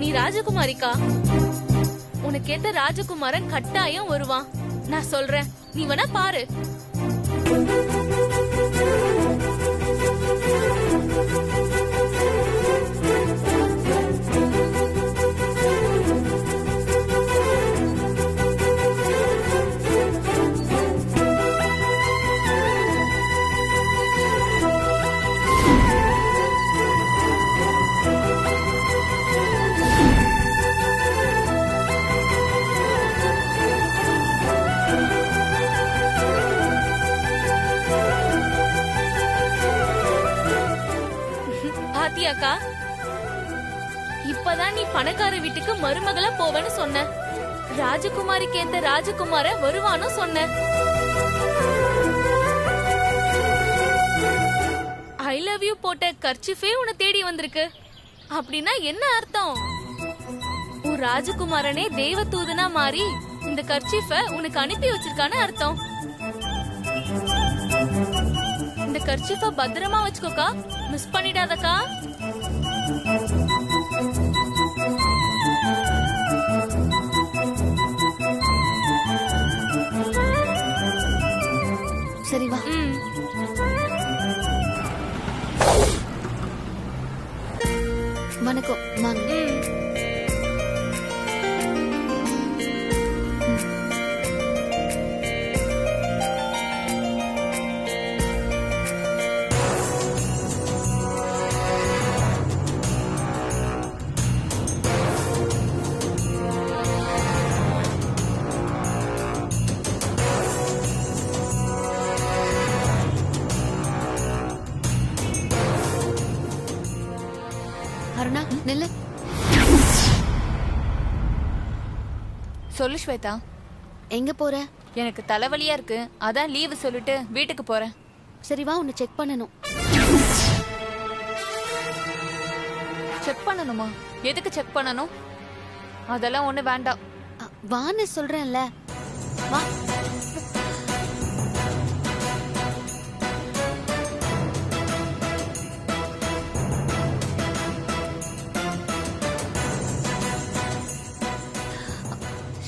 நீ ராஜகுமாரிக்கா. உனக்கு ஏத்த ராஜகுமாரன் கட்டாயம் வருவான். நான் சொல்றேன், நீ வேணா பாரு. பாத்தியாக்கா, இப்பதான் நீ பணக்கார வீட்டுக்கு மருமகளா போவேன்னு சொன்ன. ராஜகுமாரிக்கு ஏத்த ராஜகுமார வருவான்னு சொன்ன. ஐ லவ் யூ போட்ட கர்ச்சிஃபே உன்னை தேடி வந்திருக்கு. அப்படின்னா என்ன அர்த்தம்? உன் ராஜகுமாரனே தெய்வ தூதனா மாறி இந்த கர்ச்சிஃப உனக்கு அனுப்பி வச்சிருக்கான்னு அர்த்தம். இந்த கர்ச்சிஃப பத்திரமா வச்சுக்கோக்கா, மிஸ் பண்ணிடாதக்கா. சரி வா. வணக்கம். வாங்க. அருணா நில்லு. சொல்லு ஸ்வேதா. எங்க போற? எனக்கு தலைவலியா இருக்கு, அதான் லீவு சொல்லிட்டு வீட்டுக்கு போறேன். சரி வா, உன்னை செக் பண்ணணும். செக் பண்ணணுமா? எதுக்கு செக் பண்ணணும்? அதெல்லாம் ஒண்ணு வேண்டாம். வான்னு சொல்றேன்ல. வா.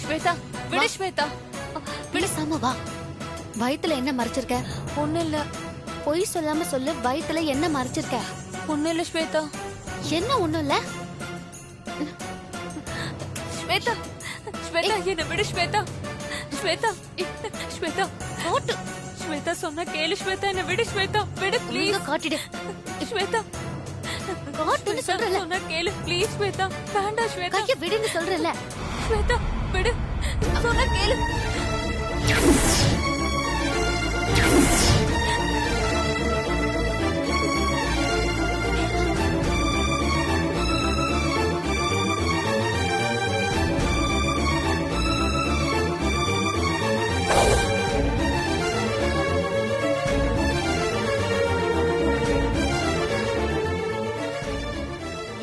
ஸ்வேதா விடு. ஸ்வேதா விடுசாம வா. வயித்துல என்ன மறைச்சிருக்க? ஒண்ணு இல்ல. பொய் சொல்லாம சொல்லு. வயித்துல என்ன மறைச்சிருக்க? ஒண்ணு இல்ல ஸ்வேதா. என்ன ஒண்ணும் இல்ல? ஸ்வேதா ஸ்வேதா என்ன விடு ஸ்வேதா. ஸ்வேதா ஸ்வேதா ஓட்டு. ஸ்வேதா சொன்னா கேளு ஸ்வேதா, என்ன விடு ஸ்வேதா. விடு ப்ளீஸ். காட்டிடு ஸ்வேதா. காட்டுன்னு சொல்றல. சொன்னா கேளு ப்ளீஸ் ஸ்வேதா. வேண்டாம் ஸ்வேதா. கைய விடுன்னு சொல்றல. ஸ்வேதா விடு. சொன்னா கேளு.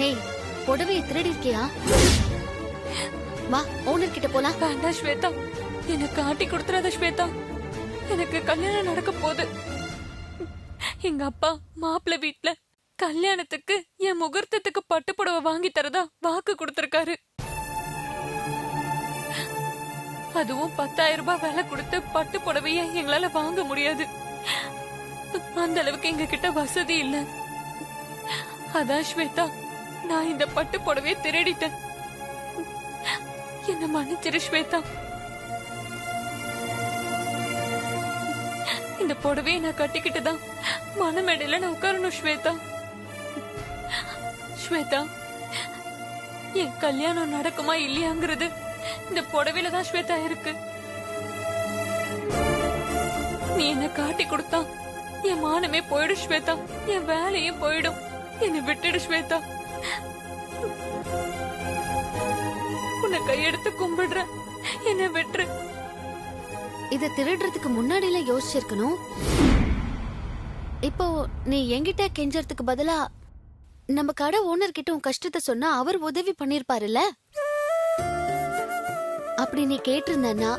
ஏய், புடவையை திருடி இருக்கியா? வா, ஓனர் கிட்ட போலாம். வேண்டாம் ஸ்வேதா, எனக்கு காட்டி கொடுத்துறாத ஸ்வேதா. எனக்கு கல்யாணம் நடக்க போகுது. எங்க அப்பா மாப்பிள்ளை வீட்ல கல்யாணத்துக்கு என் முகூர்த்தத்துக்கு பட்டு புடவை வாங்கி தரதா வாக்கு கொடுத்திருக்காரு. அதுவும் 10,000 ரூபாய் விலை கொடுத்து பட்டு புடவைய எங்களால வாங்க முடியாது. அந்த அளவுக்கு எங்க கிட்ட வசதி இல்ல. அதான் ஸ்வேதா, நான் இந்த பட்டு புடவைய திருடிட்டேன். என்ன மன்னிச்சிரு ஸ்வேதா. இந்த புடவையை நான் கட்டிக்கிட்டுதான் மனமேடையில நான் உட்காரணும் ஸ்வேதா. ஸ்வேதா, என் கல்யாணம் நடக்குமா இல்லையாங்கிறது இந்த புடவையில தான் ஸ்வேதா இருக்கு. நீ என்ன காட்டி கொடுத்தா என் மானமே போயிடும் ஸ்வேதா, என் வேலையும் போயிடும். என்னை விட்டுடு ஸ்வேதா. உன்னை கையெடுத்து கும்பிடுற, என்னை விட்டுரு. இத திருடுறதுக்கு முன்னாடில யோசிச்சிருக்கணும். இப்போ நீ என்கிட்ட கெஞ்சறதுக்கு பதிலா நம்ம கடை ஓனர் கிட்ட உன் கஷ்டத்தை சொன்னா அவர் உதவி பண்ணிருப்பாருல்ல. அப்படி நீ கேட்டிருந்தா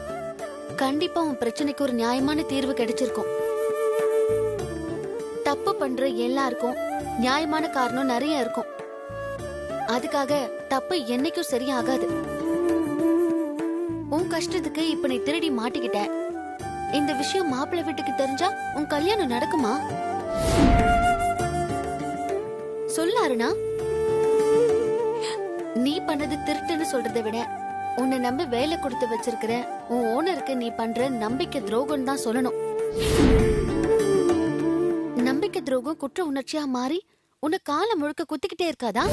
கண்டிப்பா உன் பிரச்சனைக்கு ஒரு நியாயமான தீர்வு கிடைச்சிருக்கும். தப்பு பண்ற எல்லாருக்கும் நியாயமான காரணம் நிறைய இருக்கும். அதுக்காக தப்பு என்னைக்கும் சரியாகாது. உன் கஷ்டத்துக்கு இப்ப நீ திருடி மாட்டிக்கிட்ட. இந்த விஷயம் மாப்பிள்ளை வீட்டுக்கு தெரிஞ்சா உன் கல்யாணம் நடக்குமா? சொல்லு அருணா. நீ பண்ணது திருட்டுன்னு சொல்றதை விட உன்னை நம்பி வேலை கொடுத்து வச்சிருக்கிற உன் ஓனருக்கு நீ பண்ற நம்பிக்கை துரோகம் தான் சொல்லணும். நம்பிக்கை துரோகம் குற்ற உணர்ச்சியா மாறி உன்னை காலம் முழுக்க குத்திக்கிட்டே இருக்காதா?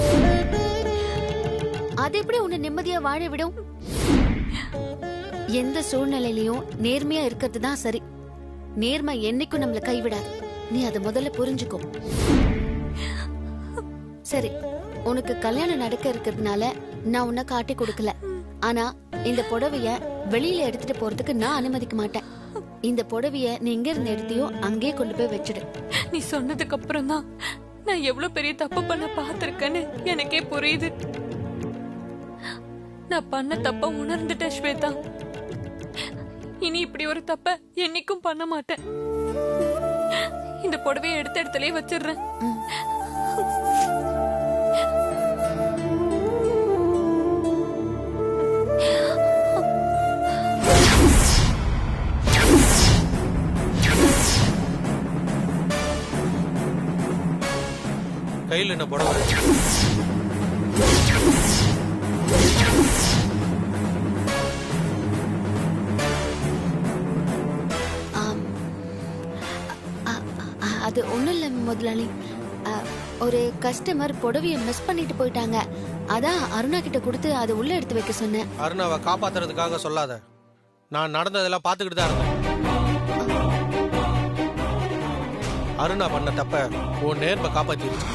அது எப்படி உன்னை நிம்மதியா வாழ விடும்? எந்த சூழ்நிலையிலயும் நேர்மையா இருக்கிறது தான் சரி. நேர்மை என்னைக்கும் நம்மள கைவிடாது. நீ அதை முதல்ல புரிஞ்சுக்கோ. சரி, உனக்கு கல்யாணம் நடக்க இருக்கிறதுனால நான் உன்னை காட்டி கொடுக்கல. ஆனா இந்த புடவைய வெளியில எடுத்துட்டு போறதுக்கு நான் அனுமதிக்க மாட்டேன். இந்த புடவைய நீ எங்க இருந்து எடுத்தியோ அங்கேயே கொண்டு போய் வச்சிடு. நீ சொன்னதுக்கு அப்புறம் தான் நான் எவ்வளவு பெரிய தப்பு பண்ண பாத்திருக்கேன்னு எனக்கே புரியுது. நான் பண்ண தப்ப உணர்ந்துட்டேன் ஸ்வேதா. இனி இப்படி ஒரு தப்ப என்னைக்கும் பண்ண மாட்டேன். இந்த புடவையை எடுத்த இடத்துலயே வச்சிடுறேன். கையில் என்ன புடவை? அது ஒண்ணும் இல்ல முதலாளி. ஒரு கஸ்டமர் புடவைய மிஸ் பண்ணிட்டு போயிட்டாங்க. அதான் அருணா கிட்ட கொடுத்து அதை உள்ள எடுத்து வைக்க சொன்னேன். அருணாவை காப்பாத்துறதுக்காக சொல்லாத. நான் நடந்ததெல்லாம் பாத்துக்கிட்டு தான் இருந்தேன். அருணா பண்ண தப்ப உன் நேர்மை காப்பாத்திருச்சு.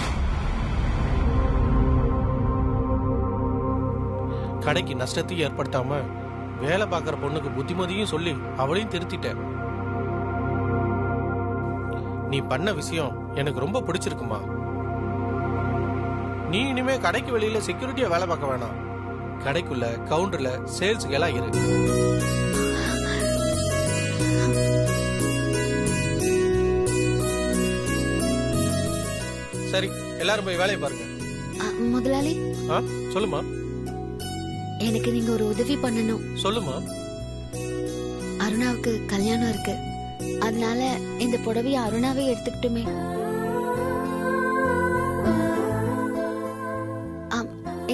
கடைக்கு நஷ்டத்தையும் ஏற்படுத்தாம வேலை பார்க்கற பொண்ணுக்கு புத்திமதியும் சொல்லி அவளையும் திருத்திட்டேன். நீ பண்ண விஷயம் எனக்கு ரொம்ப பிடிச்சிருக்குமா. நீ இனிமே கடைக்கு வெளியில செக்யூரிட்டியா வேலை பார்க்க வேணாம். கடைக்குள்ள கவுண்டர்ல சேல்ஸுக்கு எல்லாம் இரு. சரி, எல்லாரும் போய் வேலையை பாருங்க. முதலாளி சொல்லுமா. எனக்கு நீங்க ஒரு உதவி பண்ணணும். சொல்லுமா. அருணாவுக்கு கல்யாணம் இருக்கு. அதனால இந்த புடவைய அருணாவே எடுத்துக்கிட்டுமே.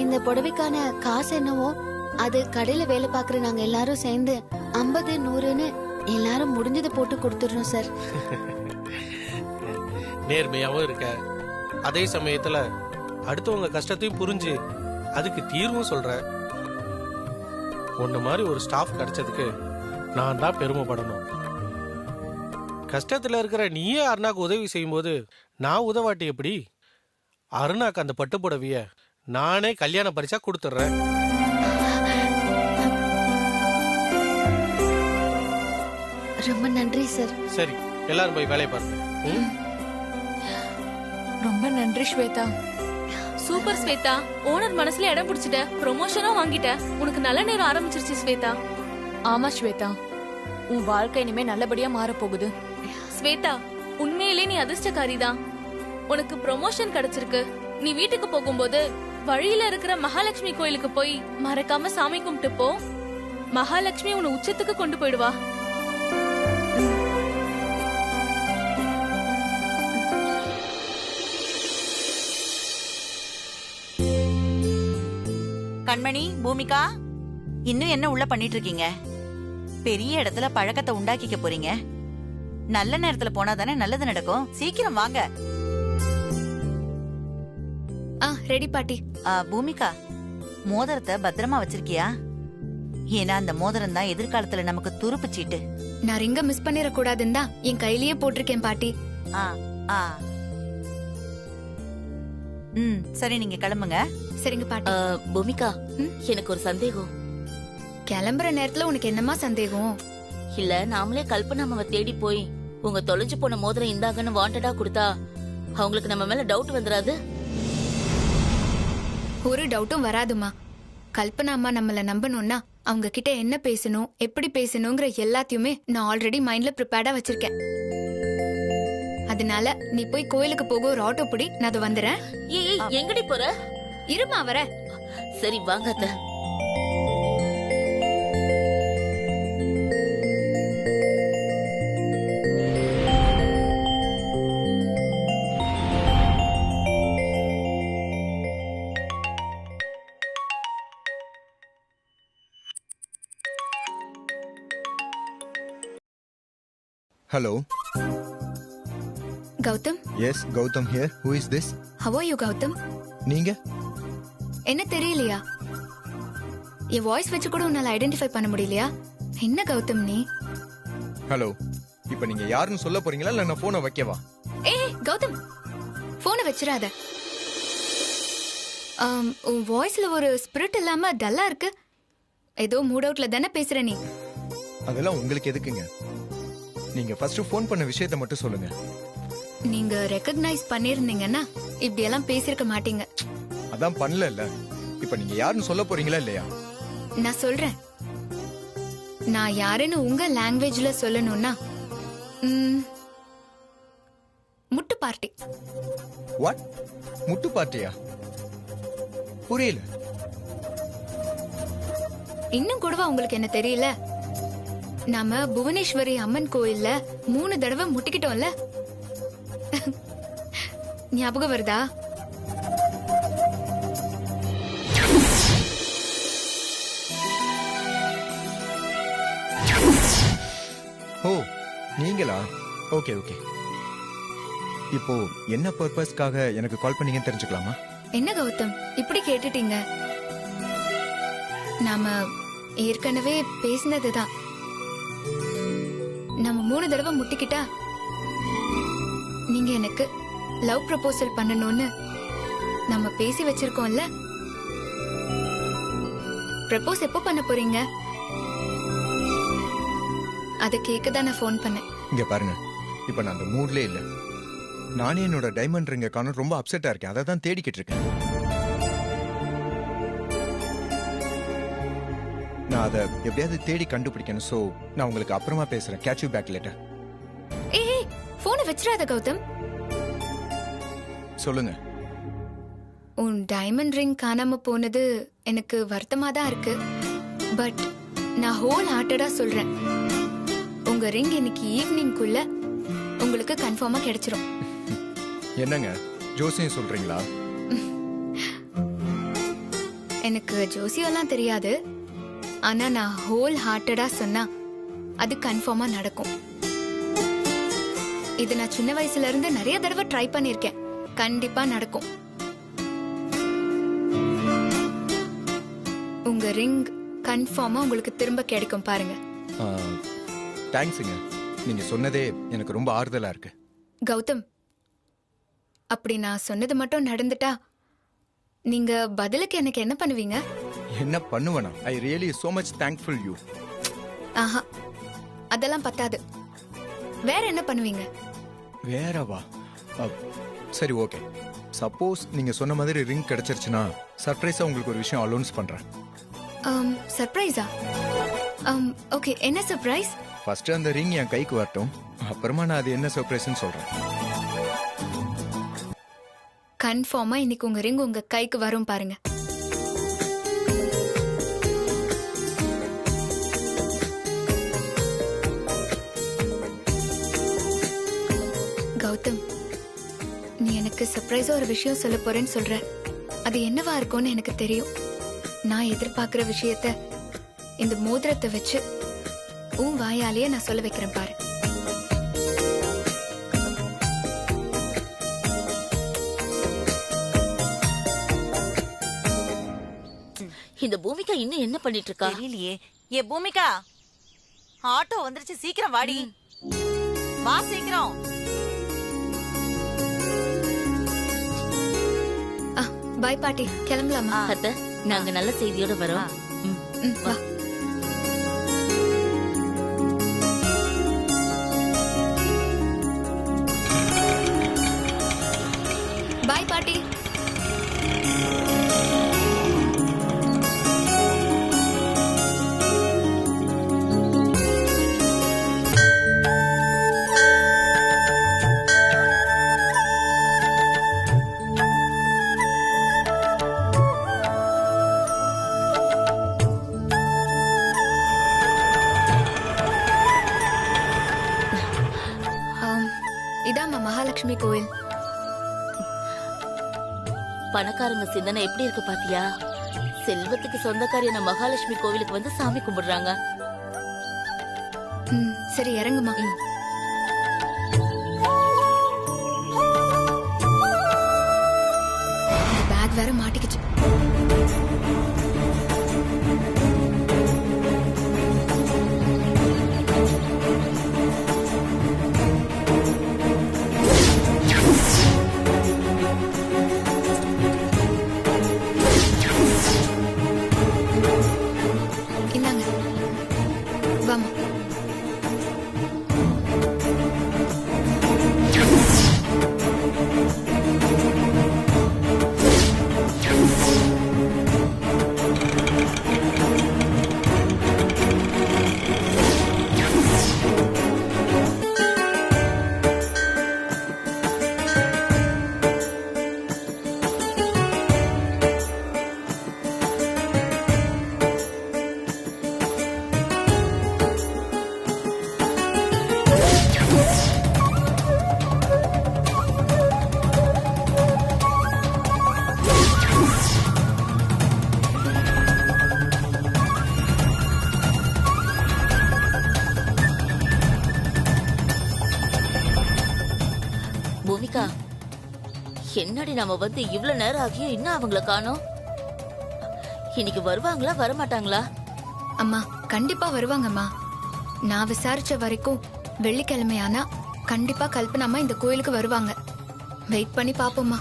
இந்த புடவைக்கான காசு என்னவோ அது கடையில வேலை பாக்குற நாங்க எல்லாரும் சேர்ந்து 50, 100ன்னு எல்லாரும் முடிஞ்சதை போட்டு கொடுத்துடணும் சார். நேர்மையாவும் இருக்க, அதே சமயத்துல அடுத்தவங்க கஷ்டத்தையும் புரிஞ்சு அதுக்கு தீர்வும் சொல்ற. உன்ன மாதிரி ஒரு ஸ்டாஃப் கிடைச்சதுக்கு நான் தான் பெருமைப்படணும். கஷ்டத்துல இருக்கிற நீயே அருணாக்கு உதவி செய்யும் போது நான் உதவாட்டி எப்படி? அருணாக்கு அந்த பட்டு புடவைய நானே கல்யாண பரிசா கொடுத்துட்றேன். ரொம்ப நன்றி சார். சரி, எல்லாரும் போய் வேலையை பாருங்க. ரொம்ப நன்றி ஸ்வேதா. சூப்பர் ஸ்வேதா, ஓனர் மனசுல இடம் பிடிச்சிட்ட. ப்ரொமோஷனும் வாங்கிட்ட. உனக்கு நல்ல நேரம் ஆரம்பிச்சிருச்சு ஸ்வேதா. ஆமா ஸ்வேதா, உன் வாழ்க்கை இனிமே நல்லபடியா மாற போகுது. ஸ்வேதா, உண்மையிலே நீ அதிர்ஷ்டக்காரிதான். உனக்கு ப்ரொமோஷன் கிடைச்சிருக்கு. நீ வீட்டுக்கு போகும்போது வழியில இருக்கிற மகாலட்சுமி கோயிலுக்கு போய் மறக்காம சாமி கும்பிட்டு போ. மகாலட்சுமி உன்னை உச்சத்துக்கு கொண்டு போயிடுவா. கண்மணி, பூமிகா, இன்னும் என்ன உள்ள பண்ணிட்டு இருக்கீங்க? பெரிய இடத்துல பழக்கத்தை உண்டாக்கிக்க போறீங்க. நல்ல நேரத்துல போனா தானே நல்லது நடக்கும். சீக்கிரம் வாங்க. ரெடி பாட்டி. பூமிகா, மோதிரத்தை பத்திரமா வச்சிருக்கியா? ஏன்னா அந்த மோதிரம் தான் எதிர்காலத்துல நமக்கு துருப்பு சீட்டு. நான் ரிங்க மிஸ் பண்ணிட கூடாதுன்னு தான் என் கையிலேயே போட்டிருக்கேன் பாட்டி. சரி, நீங்க கிளம்புங்க. சரிங்க பாட்டி. பூமிகா, எனக்கு ஒரு சந்தேகம். கிளம்புற நேரத்துல உனக்கு என்னமா சந்தேகம்? இல்ல, நாமளே கல்பனாமாவை தேடி போய் உங்க தொலைஞ்சு போன மோதிரம் இந்தாங்கன்னு வாண்டடா கொடுத்தா அவங்களுக்கு நம்ம மேல டவுட் வந்துராது? ஒரு டவுட்டும் வராதுமா. கல்பனா அம்மா நம்மள நம்பணும்னா அவங்க கிட்ட என்ன பேசணும், எப்படி பேசணுங்கிற எல்லாத்தையுமே நான் ஆல்ரெடி மைண்ட்ல ப்ரிப்பேர்டா வச்சிருக்கேன். அதனால நீ போய் கோயிலுக்கு போக ஒரு ஆட்டோ பிடி, நான் அது வந்துறேன். ஏய், எங்கடி போற? இருமா வர. சரி வாங்க அத்தை. Hello. Gautham, Yes, Gautam here. Who is this? how are you Gautham? நீங்க? என்ன தெரியலையா? என் வாய்ஸ் வச்சு கூட உன்னால ஐடென்டிஃபை பண்ண முடியலையா? என்ன கௌதம் நீ? ஹலோ. இப்போ நீங்க யாருன்னு சொல்ல போறீங்களா இல்ல நான் போனை வைக்கவா? ஏய் கௌதம், போனை வச்சிராத. உன் வாய்ஸ்ல ஒரு ஸ்பிரிட் இல்லாம டல்லா இருக்கு. ஏதோ மூட் அவுட்ல தானே பேசுற நீ. அதெல்லாம் உங்களுக்கு எதுக்குங்க? நீங்க ஃபர்ஸ்ட் ஃபோன் பண்ண விஷயத்தை மட்டும் சொல்லுங்க. நீங்க ரெகக்னைஸ் பண்ணிருந்தீங்கன்னா இப்படி எல்லாம் பேசிருக்க மாட்டீங்க. அதான் பண்ணல. இப்போ நீங்க யாருன்னு சொல்ல போறீங்களா இல்லையா? நான் சொல்றேன். நான் யாருன்னு உங்க லாங்குவேஜ்ல சொல்லணும்னா முட்டு பார்ட்டி. வாட்? முட்டு பார்ட்டியா? புரியல. இன்னும் கூடவா உங்களுக்கு என்ன தெரியல? நாம புவனேஸ்வரி அம்மன் கோயில்ல 3 தடவை முட்டிக்கிட்டோம்ல. ஞாபகம் வருதா? ஓ, நீங்களா? Okay okay. இப்போ என்ன பர்பஸ்க்காக எனக்கு கால் பண்ணீங்கன்னு தெரிஞ்சுக்கலாமா? என்ன கௌதம் இப்படி கேட்டுட்டீங்க? நாம ஏற்கனவே பேசினதுதான். நம்ம 3 தடவை முட்டிக்கிட்டா நீங்க எனக்கு லவ் ப்ரப்போசல் பண்ணணும்னு நம்ம பேசி வச்சிருக்கோம்ல. ப்ரப்போஸ் எப்போ பண்ண போறீங்க? அத கேக்கதான் நான் ஃபோன் பண்ணேன். இங்க பாருங்க, இப்போ நான் அந்த மூட்லயே இல்ல. நானே என்னோட டைமண்ட் ரிங்க காணோம், ரொம்ப அப்செட்டா இருக்கேன். அதை தான் தேடிக்கிட்டு இருக்கேன். நான் அதை எப்படியாவது தேடி கண்டுபிடிக்கணும். சோ நான் உங்களுக்கு அப்புறமா பேசுறேன். Catch you back later. ஏய் போனை வச்சிராத கௌதம். சொல்லுங்க. உன் டைமண்ட் ரிங் காணாம போனது எனக்கு வருத்தமா தான் இருக்கு. பட் நான் ஹோல் ஹார்ட்டடா சொல்றேன், உங்க ரிங் இன்னைக்கு ஈவினிங்குள்ள உங்களுக்கு கன்ஃபார்மா கிடைச்சிரும். என்னங்க ஜோசியம் சொல்றீங்களா? எனக்கு ஜோசியெல்லாம் தெரியாது. ஆனா நான் ஹோல் ஹார்ட்டடா சொன்னா அது கன்ஃபார்மா நடக்கும். இது நான் சின்ன வயசுல இருந்து நிறைய தடவை ட்ரை பண்ணிருக்கேன். கண்டிப்பா நடக்கும். உங்க ரிங் கன்ஃபார்மா உங்களுக்கு திரும்ப கிடைக்கும் பாருங்க. தேங்க்ஸுங்க. நீங்க சொன்னதே எனக்கு ரொம்ப ஆறுதலா இருக்கு. கௌதம், அப்படி நான் சொன்னது மட்டும் நடந்துட்டா நீங்க பதிலுக்கு எனக்கு என்ன பண்ணுவீங்க? என்ன பண்ணுவேனா? I really so much thankful you. ஆஹா, அதெல்லாம் பத்தாது. வேற என்ன பண்ணுவீங்க? வேறவா? சரி ஓகே. சப்போஸ் நீங்க சொன்ன மாதிரி ரிங் கிடைச்சிருச்சுன்னா சர்ப்ரைஸா உங்களுக்கு ஒரு விஷயம் அலௌன்ஸ் பண்றேன். சர்ப்ரைஸா? ஓகே, என்ன சர்ப்ரைஸ்? ஃபர்ஸ்ட் அந்த ரிங் என் கைக்கு வரட்டும், அப்புறமா நான் அது என்ன சர்ப்ரைஸ்னு சொல்றேன். கன்ஃபார்மா இன்னைக்கு உங்க ரிங் உங்க கைக்கு வரும் பாருங்க. கௌதம், நீ எனக்கு சர்ப்ரைஸா ஒரு விஷயம் சொல்ல போறேன்னு சொல்ற. அது என்னவா இருக்கும்னு எனக்கு தெரியும். நான் எதிர்பார்க்கிற விஷயத்த இந்த மோதிரத்தை வச்சு உன் வாயாலேயே நான் சொல்ல வைக்கிறேன் பாரு. இந்த பூமிகா இன்னும் என்ன பண்ணிட்டு இருக்கா? தெரியலையே. ஏ பூமிகா, ஆட்டோ வந்துருச்சு, சீக்கிரம் வாடி. வா சீக்கிரம். பாய் பாட்டி, கிளம்பலாமா? அத்தை, நாங்க நல்ல செய்தியோட வரோம். வா. பாய் பாட்டி. மகாலட்சுமி கோயில். பணக்காரங்க சிந்தனை எப்படி இருக்கு பாத்தியா? செல்வத்துக்கு சொந்தக்காரியான மகாலட்சுமி கோவிலுக்கு வந்து சாமி கும்பிடுறாங்க. சரி இறங்குமா. பேக் வேற மாட்டிக்கிச்சு. இந்தாங்க வாமா. பூமிகா, என்னடி நம்ம வந்து இவ்வளவு நேரம் ஆகியும் இன்னும் அவங்கள காணோம்? இன்னைக்கு வருவாங்களா வரமாட்டாங்களா? அம்மா கண்டிப்பா வருவாங்கம்மா. நான் விசாரிச்ச வரைக்கும் வெள்ளிக்கிழமை ஆனா கண்டிப்பா கல்பனாம்மா இந்த கோயிலுக்கு வருவாங்க. வெயிட் பண்ணி பாப்போம்மா.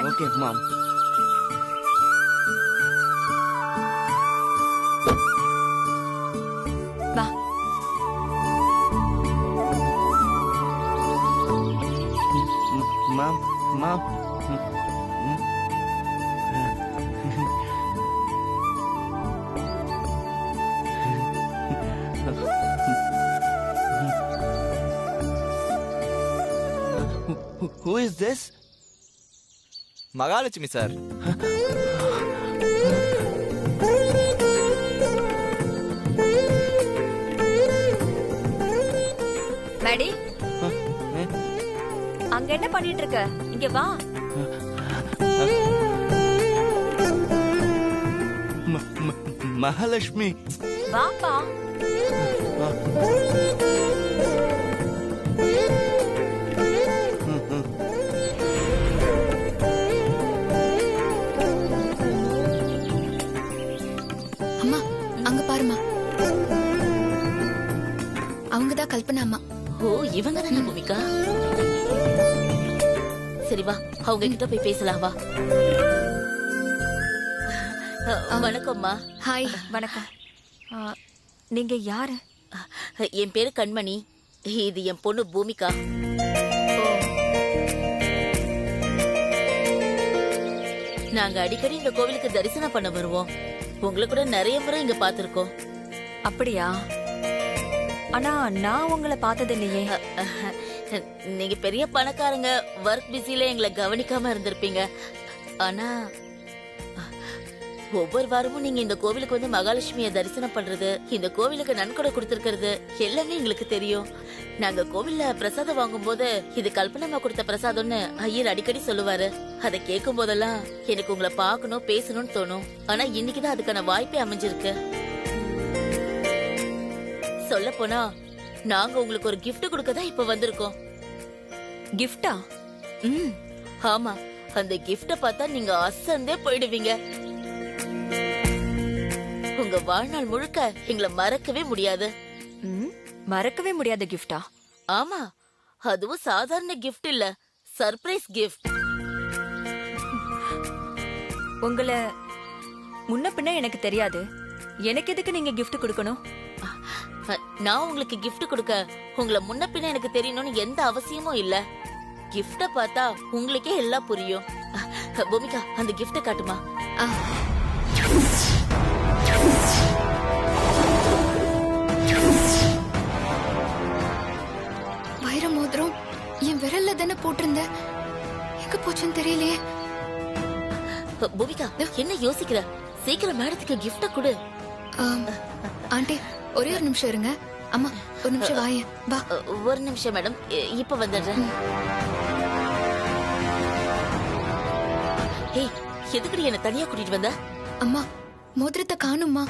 ஓகே மாம். வா. மாம் மாம். Who is this? Mahalakshmi sir. Maddy, அங்க என்ன பண்ணிட்டு இருக்க? இங்க வா. மகாலட்சுமி வாப்பா. அம்மா அங்க பாருமா. அவங்கதான் கல்பனா அம்மா. ஓ, இவங்க தானே பூமிகா? சரி வா, அவங்க கிட்ட போய் பேசலாம் வா. வணக்கம்மா. ஹாய். வணக்கம். நீங்க யாரு? என் பேரு கண்மணி. இது என் பொண்ணு பூமிகா. நாங்க அடிக்கடி இந்த கோவிலுக்கு தரிசனம் பண்ண வருவோம். உங்களை கூட நிறைய முறை இங்க பாத்திருக்கோம். அப்படியா? ஆனா நான் உங்களை பார்த்தது இல்லையே. நீங்க பெரிய பணக்காரங்க, ஒர்க் பிஸில எங்களை கவனிக்காம இருந்திருப்பீங்க. ஆனா ஒவ்வொரு வாரமும் நீங்க இந்த கோவிலுக்கு வந்து மகாலட்சுமியை தரிசனம் பண்றது, இந்த கோவிலுக்கு நன்கொடை கொடுத்திருக்கிறது எல்லாமே எங்களுக்கு தெரியும். நாங்க கோவில்ல பிரசாதம் வாங்கும் போது இது கல்பனம்மா கொடுத்த பிரசாதம்னு ஐயர் அடிக்கடி சொல்லுவாரு. அதை கேட்கும் போதெல்லாம் எனக்கு உங்களை பார்க்கணும், பேசணும்னு தோணும். ஆனா இன்னைக்குதான் அதுக்கான வாய்ப்பே அமைஞ்சிருக்கு. சொல்ல போனா நாங்க உங்களுக்கு ஒரு gift கொடுக்கதான் இப்ப வந்திருக்கோம். கிஃப்டா? ஆமா, அந்த கிஃப்ட பார்த்தா நீங்க அசந்தே போயிடுவீங்க. உங்க வாழ்நாள் முழுக்க எங்களை மறக்கவே முடியாது. மறக்கவே முடியாத கிஃப்டா? ஆமா, அதுவும் சாதாரண கிஃப்ட் இல்ல, சர்ப்ரைஸ் கிஃப்ட். உங்களை முன்ன பின்ன எனக்கு தெரியாது. எனக்கு எதுக்கு நீங்க கிஃப்ட் கொடுக்கணும்? நான் உங்களுக்கு கிஃப்ட் கொடுக்க உங்களை முன்ன பின்ன எனக்கு தெரியணும்னு எந்த அவசியமும் இல்ல. கிஃப்ட பார்த்தா உங்களுக்கே எல்லாம் புரியும். பூமிகா, அந்த கிஃப்ட காட்டுமா? வைர மோதிரம் என் விரல்ல தானே போட்டிருந்த. எங்க போச்சுன்னு தெரியலையே. பூமிகா என்ன யோசிக்கிற? சீக்கிரம் மேடத்துக்கு கிஃப்ட கொடு. ஆண்டி ஒரே ஒரு நிமிஷம் இருங்க. அம்மா ஒரு நிமிஷம் வாயேன் வா. ஒரு நிமிஷம் மேடம், இப்ப வந்துடுறேன். ஏய், எதுக்குடி என்ன தனியா கூட்டிட்டு வந்த? அம்மா மோதிரத்தை காணும்மா.